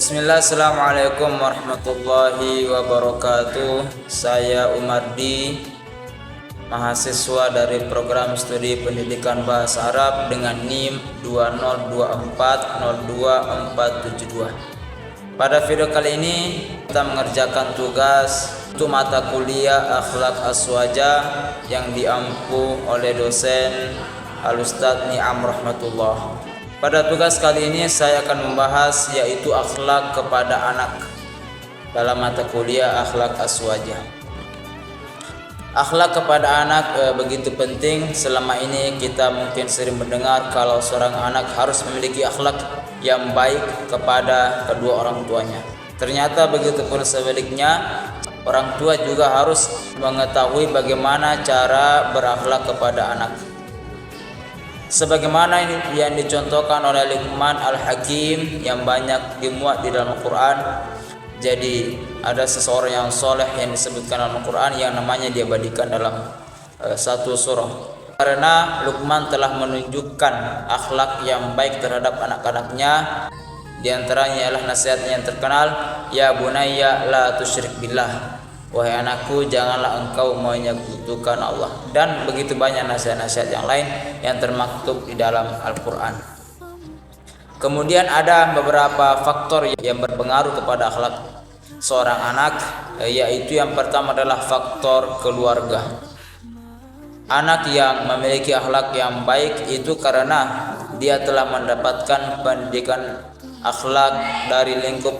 Bismillah, Assalamualaikum warahmatullahi wabarakatuh. Saya Umardi, mahasiswa dari program studi pendidikan bahasa Arab dengan NIM 202402472. Pada video kali ini kita mengerjakan tugas untuk mata kuliah akhlak aswaja yang diampu oleh dosen Al-Ustadz Ni'am Rahmatullah. Pada tugas kali ini saya akan membahas yaitu akhlak kepada anak dalam mata kuliah akhlak aswaja. Akhlak kepada anak begitu penting. Selama ini kita mungkin sering mendengar kalau seorang anak harus memiliki akhlak yang baik kepada kedua orang tuanya. Ternyata begitu pun sebaliknya, orang tua juga harus mengetahui bagaimana cara berakhlak kepada anak. Sebagaimana yang dicontohkan oleh Luqman Al-Hakim yang banyak dimuat di dalam Al-Quran. Jadi ada seseorang yang soleh yang disebutkan dalam Al-Quran yang namanya diabadikan dalam satu surah. Karena Luqman telah menunjukkan akhlak yang baik terhadap anak-anaknya. Di antaranya adalah nasihatnya yang terkenal, ya bunayya la tusyrik billah. Wahai anakku, janganlah engkau menyekutukan Allah. Dan begitu banyak nasihat-nasihat yang lain yang termaktub di dalam Al-Quran. Kemudian ada beberapa faktor yang berpengaruh kepada akhlak seorang anak, yaitu yang pertama adalah faktor keluarga. Anak yang memiliki akhlak yang baik itu karena dia telah mendapatkan pendidikan akhlak dari lingkup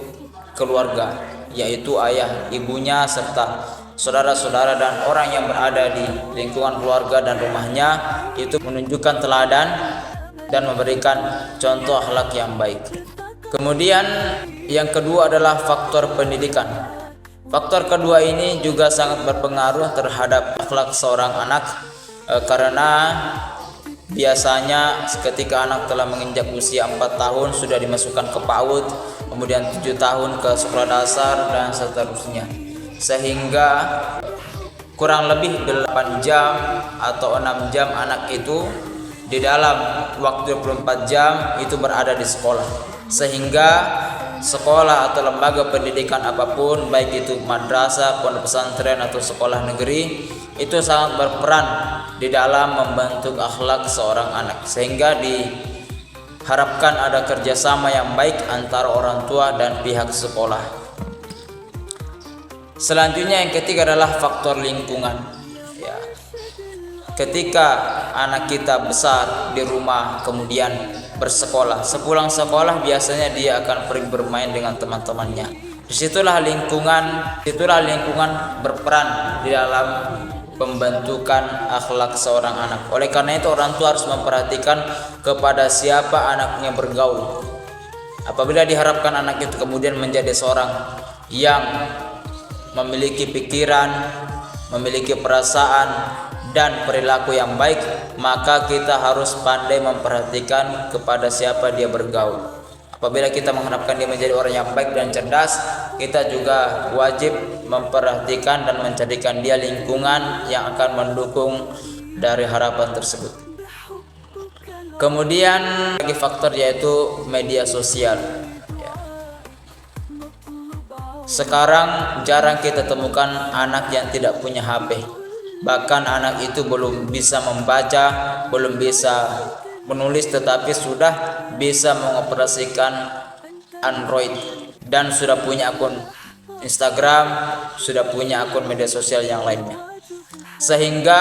keluarga, yaitu ayah, ibunya, serta saudara-saudara dan orang yang berada di lingkungan keluarga dan rumahnya itu menunjukkan teladan dan memberikan contoh akhlak yang baik. Kemudian yang kedua adalah faktor pendidikan. Faktor kedua ini juga sangat berpengaruh terhadap akhlak seorang anak, karena biasanya ketika anak telah menginjak usia 4 tahun sudah dimasukkan ke PAUD, kemudian 7 tahun ke sekolah dasar dan seterusnya, sehingga kurang lebih 8 jam atau 6 jam anak itu di dalam waktu 24 jam itu berada di sekolah, sehingga sekolah atau lembaga pendidikan apapun, baik itu madrasah, pondok pesantren atau sekolah negeri, itu sangat berperan di dalam membentuk akhlak seorang anak, sehingga diharapkan ada kerjasama yang baik antara orang tua dan pihak sekolah. Selanjutnya yang ketiga adalah faktor lingkungan. Ketika anak kita besar di rumah kemudian bersekolah, sepulang sekolah biasanya dia akan pergi bermain dengan teman-temannya. Disitulah lingkungan berperan di dalam pembentukan akhlak seorang anak. Oleh karena itu orang tua harus memperhatikan kepada siapa anaknya bergaul. Apabila diharapkan anak itu kemudian menjadi seorang yang memiliki pikiran, memiliki perasaan dan perilaku yang baik, maka kita harus pandai memperhatikan kepada siapa dia bergaul. Apabila kita mengharapkan dia menjadi orang yang baik dan cerdas, kita juga wajib memperhatikan dan menjadikan dia lingkungan yang akan mendukung dari harapan tersebut. Kemudian lagi faktor yaitu media sosial. Sekarang jarang kita temukan anak yang tidak punya HP. Bahkan anak itu belum bisa membaca, belum bisa menulis, tetapi sudah bisa mengoperasikan Android dan sudah punya akun Instagram, sudah punya akun media sosial yang lainnya. Sehingga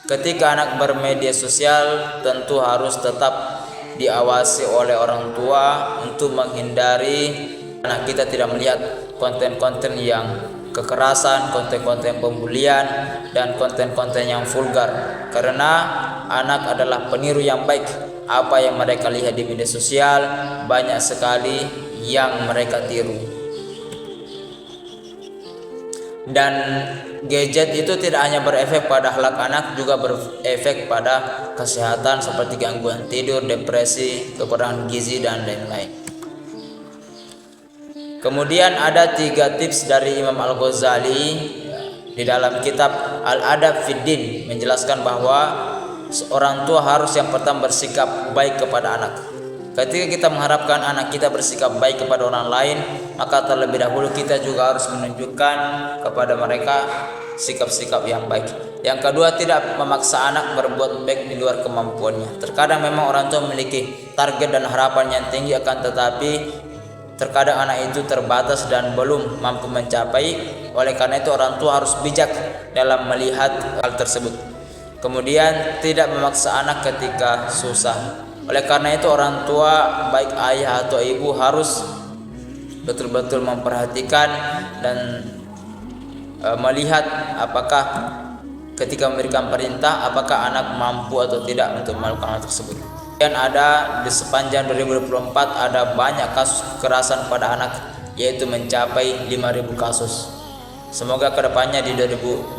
ketika anak bermedia sosial tentu harus tetap diawasi oleh orang tua untuk menghindari anak kita tidak melihat konten-konten yang kekerasan, konten-konten pembulian, dan konten-konten yang vulgar. Karena anak adalah peniru yang baik. Apa yang mereka lihat di media sosial banyak sekali yang mereka tiru. Dan gadget itu tidak hanya berefek pada akhlak anak, juga berefek pada kesehatan seperti gangguan tidur, depresi, kekurangan gizi, dan lain-lain. Kemudian ada 3 tips dari Imam Al-Ghazali di dalam kitab Al-Adab Fid Din, menjelaskan bahwa seorang tua harus yang pertama bersikap baik kepada anak. Ketika kita mengharapkan anak kita bersikap baik kepada orang lain, maka terlebih dahulu kita juga harus menunjukkan kepada mereka sikap-sikap yang baik. Yang kedua, tidak memaksa anak berbuat baik di luar kemampuannya. Terkadang memang orang tua memiliki target dan harapan yang tinggi, akan tetapi terkadang anak itu terbatas dan belum mampu mencapai. Oleh karena itu orang tua harus bijak dalam melihat hal tersebut. Kemudian tidak memaksa anak ketika susah. Oleh karena itu orang tua, baik ayah atau ibu, harus betul-betul memperhatikan dan melihat apakah ketika memberikan perintah apakah anak mampu atau tidak untuk melakukan hal tersebut. Dan ada di sepanjang 2024 ada banyak kasus kekerasan pada anak, yaitu mencapai 5.000 kasus. Semoga kedepannya di 2026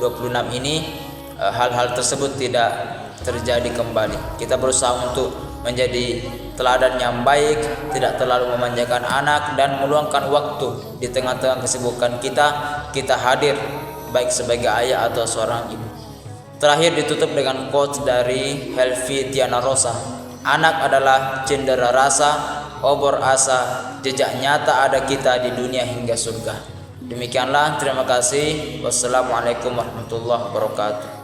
ini hal-hal tersebut tidak terjadi kembali. Kita berusaha untuk menjadi teladan yang baik, tidak terlalu memanjakan anak, dan meluangkan waktu di tengah-tengah kesibukan kita hadir baik sebagai ayah atau seorang ibu. Terakhir ditutup dengan quotes dari Helvi Tiana Rosa. Anak adalah cendera rasa, obor asa, jejak nyata ada kita di dunia hingga surga. Demikianlah, terima kasih. Wassalamualaikum warahmatullahi wabarakatuh.